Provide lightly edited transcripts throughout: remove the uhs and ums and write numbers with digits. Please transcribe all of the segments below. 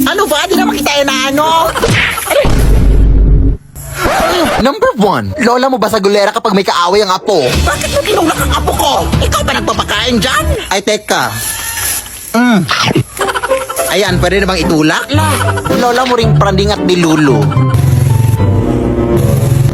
Ano ba? Di na makita na ano? Number 1, lola mo ba sa gulera kapag may kaaway ang apo? Bakit mo tinulak ang apo ko? Ikaw ba nagpapakain dyan? Ay, teka. Ayan, pwede na bang itulak? Lola mo ring pranding at dilulu.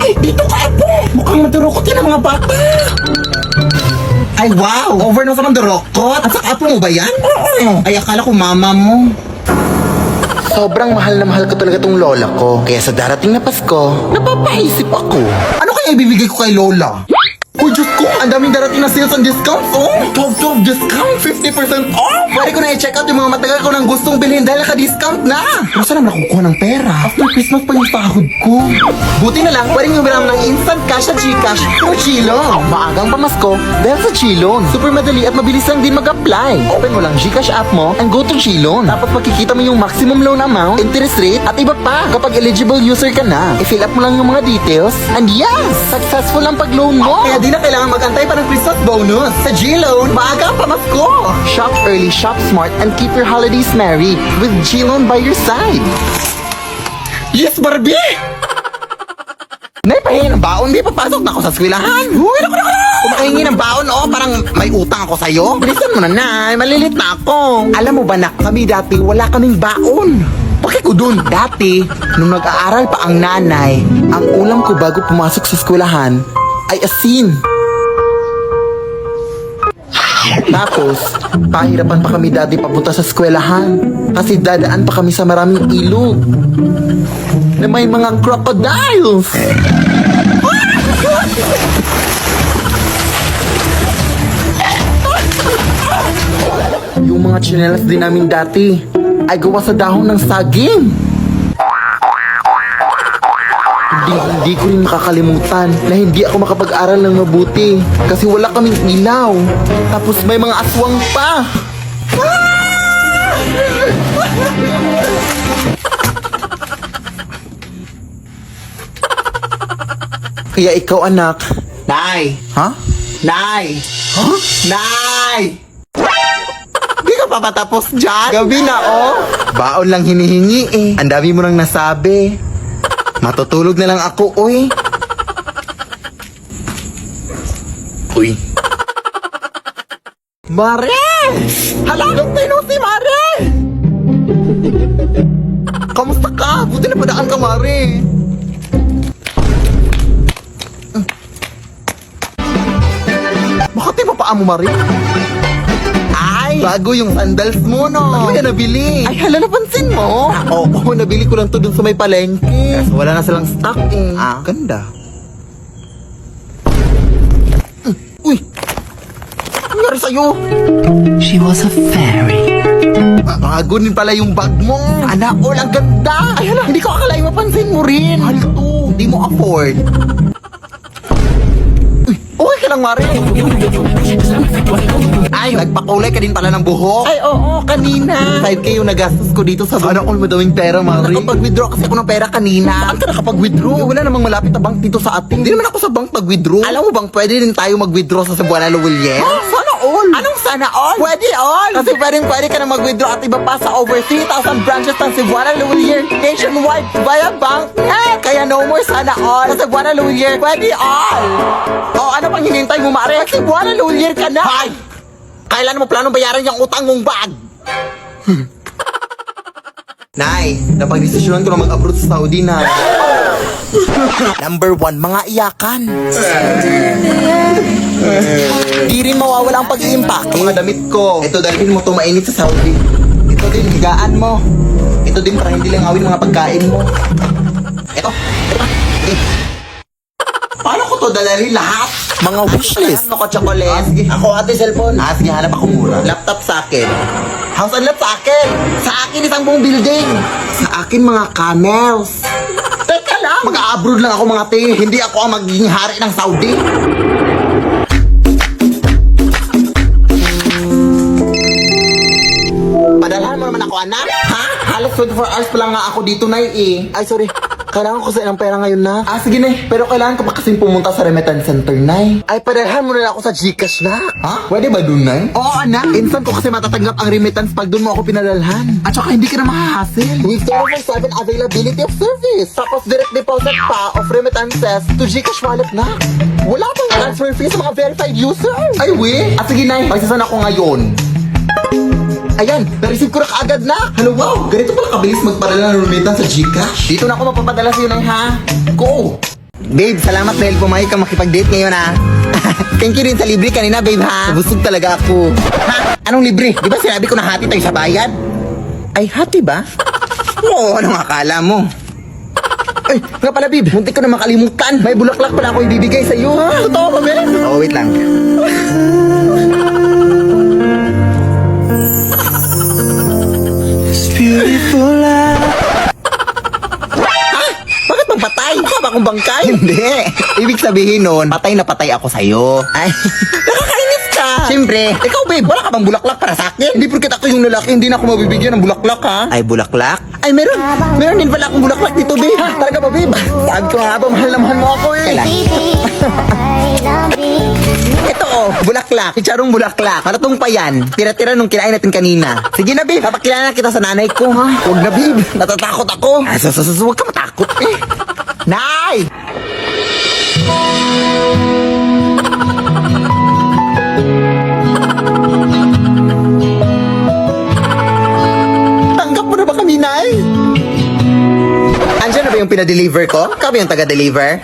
Ay, dito ka apo! Mukhang madurukot yan ang mga bata! Ay, wow! Over na sa mandurukot! At saka apo mo ba yan? Oo! Ay, akala ko mama mo. Sobrang mahal na mahal ko talaga tong lola ko. Kaya sa darating na Pasko, napapaisip ako. Ano kaya ibibigay ko kay Lola? Uy, Diyos ko! Ang daming darating na sales and discounts, oh! 12 discount! 50% off! Pwede ko na i-check out yung mga matagal ko nang gustong bilhin dahil naka-discount na! Pero saan naman nakukuha ng pera? After Christmas pa yung sahod ko. Buti na lang, pwedeng humiram ng instant cash at Gcash through Chilon. Maagang pamasko dahil sa Chilon. Super madali at mabilis lang din mag-apply. Open mo lang Gcash app mo and go to Chilon. Tapos makikita mo yung maximum loan amount, interest rate, at iba pa. Kapag eligible user ka na, i-fill up mo lang yung mga details, and yes! Successful ang pag-loan mo! Kaya di na kailangan mag-antay pa ng Christmas bonus. Sa G-Loan, maaga ang pamasko. Shop early, shop smart, and keep your holidays merry with Chilon by your side. Yes, Barbie! Nay, pahingi ng baon. Di papasok na ako sa eskwelahan. Uy, naku! Kumakahingi ng baon, oh. Parang may utang ako sa'yo. Bilisan mo na, Nay. Malilit na ako. Alam mo ba, nak, kami dati wala kaming baon. Bakit ko dun? Dati, nung nag-aaral pa ang nanay, ang ulam ko bago pumasok sa eskwelahan ay asin. Tapos, pahirapan pa kami dati papunta sa eskwelahan kasi dadaan pa kami sa maraming ilog na may mga crocodiles. Yung mga tsinelas din namin dati ay gawa sa dahon ng saging. Hindi ko rin makakalimutan na hindi ako makapag-aral ng mabuti kasi wala kaming ilaw. Tapos may mga aswang pa. Kaya ikaw, anak. Nay! Ha? Nay! Huh? Nay! Di ka pa patapos dyan? Gabi na, oh. Baon lang hinihingi eh. Ang dami mo nang nasabi. Matutulog na lang ako, uy. Uy. Mare! Hala, Lutino si Mare! Kamusta ka? Buti na padaan ka, Mare. Bakit di paa mo, Mare? Ay! Bago yung sandals mo, no? Ano yan nabili? Ay, hala, napansin mo? Oo, nabili ko lang to dun sa may palengke. Kasi wala na silang stock eh. Ah. Ganda. Uy! Ano nangyari sa'yo? She was a fairy. Bago din pala yung bag mo. Ana, all, ang ganda! Ay, hala, hindi ko akalain mapansin mo rin. Mahal to. Hindi mo afford. Okay ka lang, Mare. Ay, nagpakulay ka din pala ng buhok. Ay, oo, kanina. 5K yung nagastos ko dito sa Sana all madawing pera, Mari. Nakapag-withdraw kasi ako ng pera kanina. Saan ka nakapag-withdraw? Wala namang malapit na bank dito sa atin. Hindi naman ako sa bank mag-withdraw. Alam mo bang pwede din tayo mag-withdraw sa Cebuana Luwilyen? Ah, sana all. Anong sana all? Pwede all! Kasi pwede ka na mag-withdraw at iba pa sa over 3,000 branches ng Cebuana Luwilyen nationwide via bank. Kaya no more sana all. Sa Cebuana Luwilyen, pwede all! O, ano pang hinintay mo, Mare? Cebuana Luwilyen ka na! Hay! Kailan mo planong bayaran yung utang mong bag? Nay, napag-desisyonan ko na mag-abroad sa Saudi na. Number 1, mga iyakan. Di rin mawawala ang pag-iimpake. Mga damit ko. Ito dalhin mo to mainit sa Saudi. Ito din higaan mo. Ito din para hindi lang awin mga pagkain mo. Ito. Paano ko to dadalhin lahat? Mga wishlist. Ako chocolate. Sige. Ako ate cellphone. Sige, hanap ako mura. Laptop sa akin. House and lot sa akin. Sa akin isang buong building. Sa akin mga camels. Teka lang. Mag-abroad lang ako mga te. Hindi ako ang magiging hari ng Saudi. Padalhan mo naman ako, anak. Ha? Halos 24 hours pa lang nga ako dito, Nay eh. Ay, sorry. Kailangan ko sa ilang pera ngayon na. Ah, sige na. Pero kailangan ko pa kasing pumunta sa remittance center na. Ay, padalhan mo na ako sa Gcash na. Ha? Pwede ba dun na? Oo, anak. Instant ko kasi matatanggap ang remittance pag dun mo ako pinadalhan. At saka hindi ka na mahahassle. With 24/7 availability of service. Tapos direct deposit pa of remittances to Gcash wallet na. Wala pang transfer fees sa mga verified users. Ay, we. At sige na. Magsasan ako ngayon. Ayan, na-receive ko na kaagad na. Hello, wow. Ganito pala kabilis magpadala ng remittance sa Gcash. Dito na ako mapapadala sa'yo na ha. Go! Babe, salamat dahil pumayag ka makipag-date ngayon ha. Thank you rin sa libre kanina, babe ha. Busog talaga ako. Ha? Anong libre? Di ba sinabi ko na hati tayo sa bayad? Ay, hati ba? Oo, anong akala mo? Ay, nga pala, babe. Muntik ko na makalimutan. May bulaklak pala ako ibibigay sa'yo ha. Totoo ba, babe? Oo, wait lang. Beautiful life. Bakit magpatay? Mukha ba akong bangkay? Hindi. Ibig sabihin nun, patay na patay ako sa'yo. Ay, nakakainis ka. Siyempre, ikaw babe, wala ka bang bulaklak para sa akin? Hindi porket ako yung lalaki, hindi na ako mabibigyan ng bulaklak ha? Ay, bulaklak? Ay, meron. Meron din pala akong bulaklak dito, babe. Ha, talaga ba, babe? Sabi ko nga ba, mahal na mahal mo ako eh. Kailan? Ito oh, bulaklak. Chicharong bulaklak. Maratong pa yan. Tira-tira nung kinain natin kanina. Sige na, babe. Papakilala kita sa nanay ko, ha? Huwag na, babe. Natatakot ako. Huwag ka matakot, eh. Nay! Tanggap mo na ba kami, Nay? Andiyan na ba yung pinadeliver ko? Ikaw ba yung taga-deliver?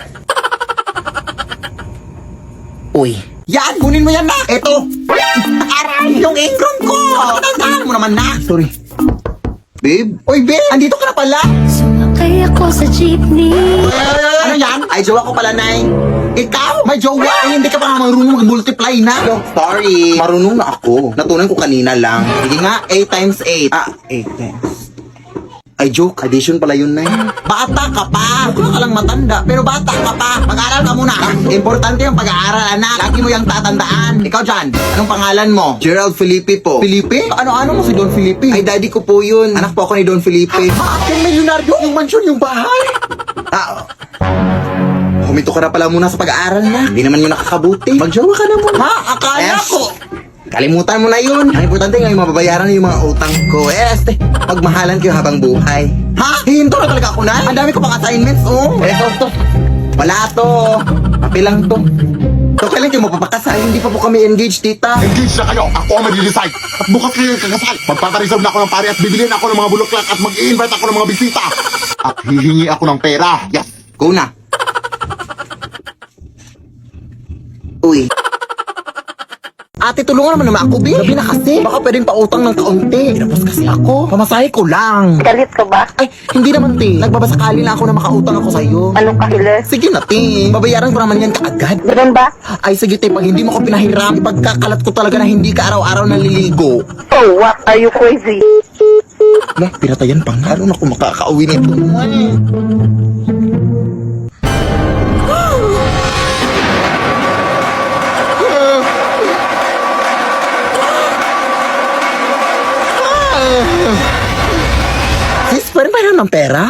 Uy. Yan! Kunin mo yan, nak! Eto! Aray! Yung apron ko! Tandahan mo naman, nak! Sorry. Babe? Uy, babe! Andito ka na pala! Sumakay ako sa jeepney. Ano yan? Ay, jowa ko pala, Nay. Ikaw? May jowa? Ay, hindi ka pa nga marunong mag-multiply na. No, sorry. Marunong na ako. Natunan ko kanina lang. Sige nga, 8 times 8. 8 times. Ay, joke. Addition pala yun, Nay. Bata ka pa. Huwag ka lang matanda. Pero bata ka pa. Mag-aaral ka muna. Importante yung pag-aaral, anak. Lagi mo yung tatandaan. Ikaw dyan, anong pangalan mo? Gerald Felipe po. Felipe? Ano mo si Don Felipe? Ay, daddy ko po yun. Anak po ako ni Don Felipe. Yung milyonaryo, yung mansyon, yung bahay. Huminto ka na pala muna sa pag-aaral na. Hindi naman yun nakakabuti. Magjowa ka na muna. Ha? Akala ko. Kalimutan mo na yun. Ang importante ngayon, mababayaran na yung mga utang ko. Pagmahalan kayo habang buhay. Ha? Hinto na talaga ako na. Ang dami ko pang assignments, oh. To. Wala to. Papel lang to. So, kailan kayo mapapakasal? Hindi pa po kami engaged, tita. Engage na kayo. Ako ang mag-decide. At bukas kayo yung kakasal. Magpapareserve na ako ng pare at bibilin ako ng mga bulaklak at mag-i-invite ako ng mga bisita. At hihingi ako ng pera. Yes. Go na. Uy. Ate, tulungan naman naman ako, Bi. Gabi na kasi. Baka pwedeng pautang ng kaunti. Pinapos kasi ako. Pamasahe ko lang. Galit ka ba? Ay, hindi naman, te. Nagbabasakali lang ako na makautang ako sa'yo. Anong kahilis? Sige na, te. Babayaran ko naman yan kaagad. Ganun ba? Ay, sige, te. Pag hindi mo ko pinahiram, ipagkakalat ko talaga na hindi ka araw-araw naliligo. Oh, what? Are you crazy? Lah, pinatayan pa nga. Ano na kung makakauwi nito? Sis, pwede ba ng pera?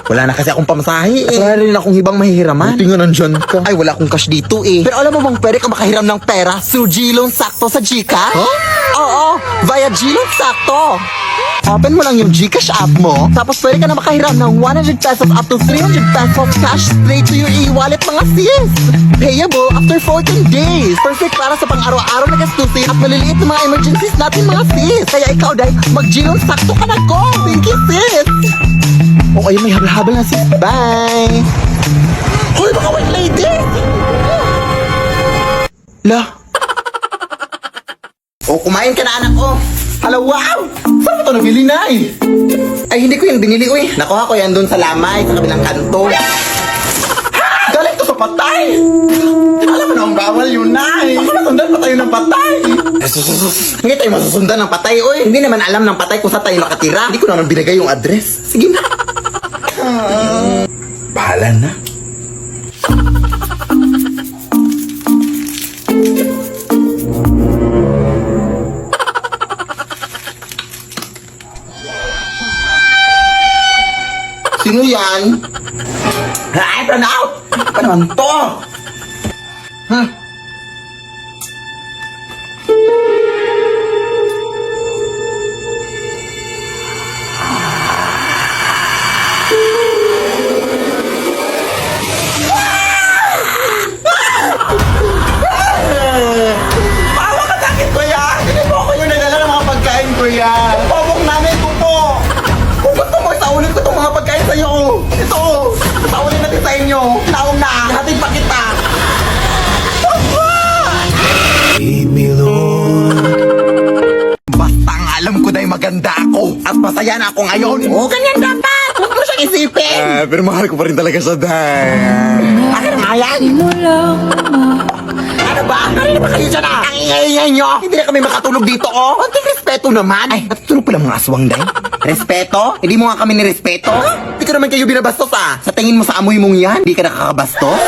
Wala na kasi akong pamasahe eh. Wala rin akong hibang mahihiraman. Buti nga nandyan ka. Ay, wala akong cash dito eh. Pero alam mo bang pwede ka makahiram ng pera through G-Loan Sakto sa Gcash? Huh? Oo, via G-Loan Sakto. Open mo lang yung Gcash app mo, tapos pwede ka na makahiram ng 100 pesos up to 300 pesos cash straight to your e-wallet mga sis. Payable after 14 days. Perfect para sa pang-araw-araw na gastusin at maliliit na mga emergencies natin mga sis. Kaya ikaw dahil mag-G-Loan Sakto ka na go. Thank you sis. Okay, may habal-habal na sis. Bye. Hoy, baka white lady. La. O, kumain ka na anak ko. Hala, wow! Saan mo ito nabili na eh? Ay, hindi ko yan binili, uy. Nakuha ko yan doon sa lamay, sa kabilang kanto. Galing to sa patay! Alam mo na ang bawal yun, Nay. Baka masundan pa tayo ng patay. Hindi tayo masusundan ng patay, uy. Hindi naman alam ng patay kung saan tayo nakatira. Hindi ko naman binigay yung address. Sige na. Bahala na. Sino yan? Ay, Pranaw! Ano naman to? Bawa ka sa akin, kuya! Hindi po ako yung nagdala ng mga pagkain, kuya! Pobong nanay ko po! Kung gusto mo, isaulin ko itong mga pagkain sa'yo! Ito! Isaulin natin sa inyo! Naong na! Hatid pa kita! Lead me, Lord. Basta ang alam ko na maganda ako at masaya na ako ngayon! Oo, ganyan dapat! Huwag mo siyang isipin! Pero mahal ko pa rin talaga siya, Day. Akin na nga yan! Ano ba? Kanina ba kayo dyan ah? Ang ingay-ingay nyo! Hindi na kami makatulog dito oh! Konting respeto naman! Ay, natutulog pala mga aswang day. Respeto? Hindi mo nga kami nirespeto? Hindi ko naman kayo binabastos ah! Sa tingin mo sa amoy mong yan, hindi ka nakakabastos?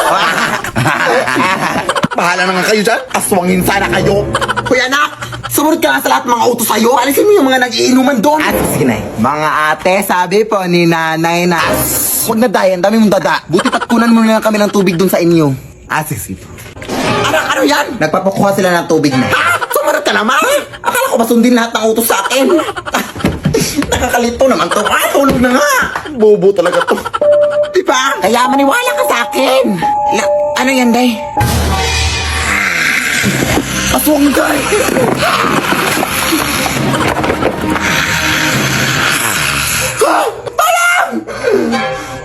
Bahala na nga kayo dyan! Aswangin sana kayo! Kuya anak! Sumunod ka nga sa lahat ng mga utos sa'yo! Palisin mo yung mga nag-iinuman doon! At sige na mga ate, sabi po ni nanay na huwag na dayan, dami mong dada. Buti patkunan mo na lang kami ng tubig doon sa inyo. Sige. Ano yan? Nagpapakuha sila ng tubig na. Sumunod ka naman! Akala ko masundin lahat ng utos sa akin. Nakakalito naman to. Tulog na nga! Bobo talaga to. Diba? Kaya maniwala ka sa akin. Ano yan, day? Aswang day!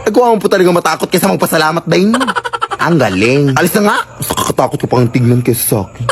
Nagawa mo po talaga matakot kaysa magpasalamat, day. Ang galing. Alis na nga. Mas nakakatakot ko pang tignan kaysa sa akin.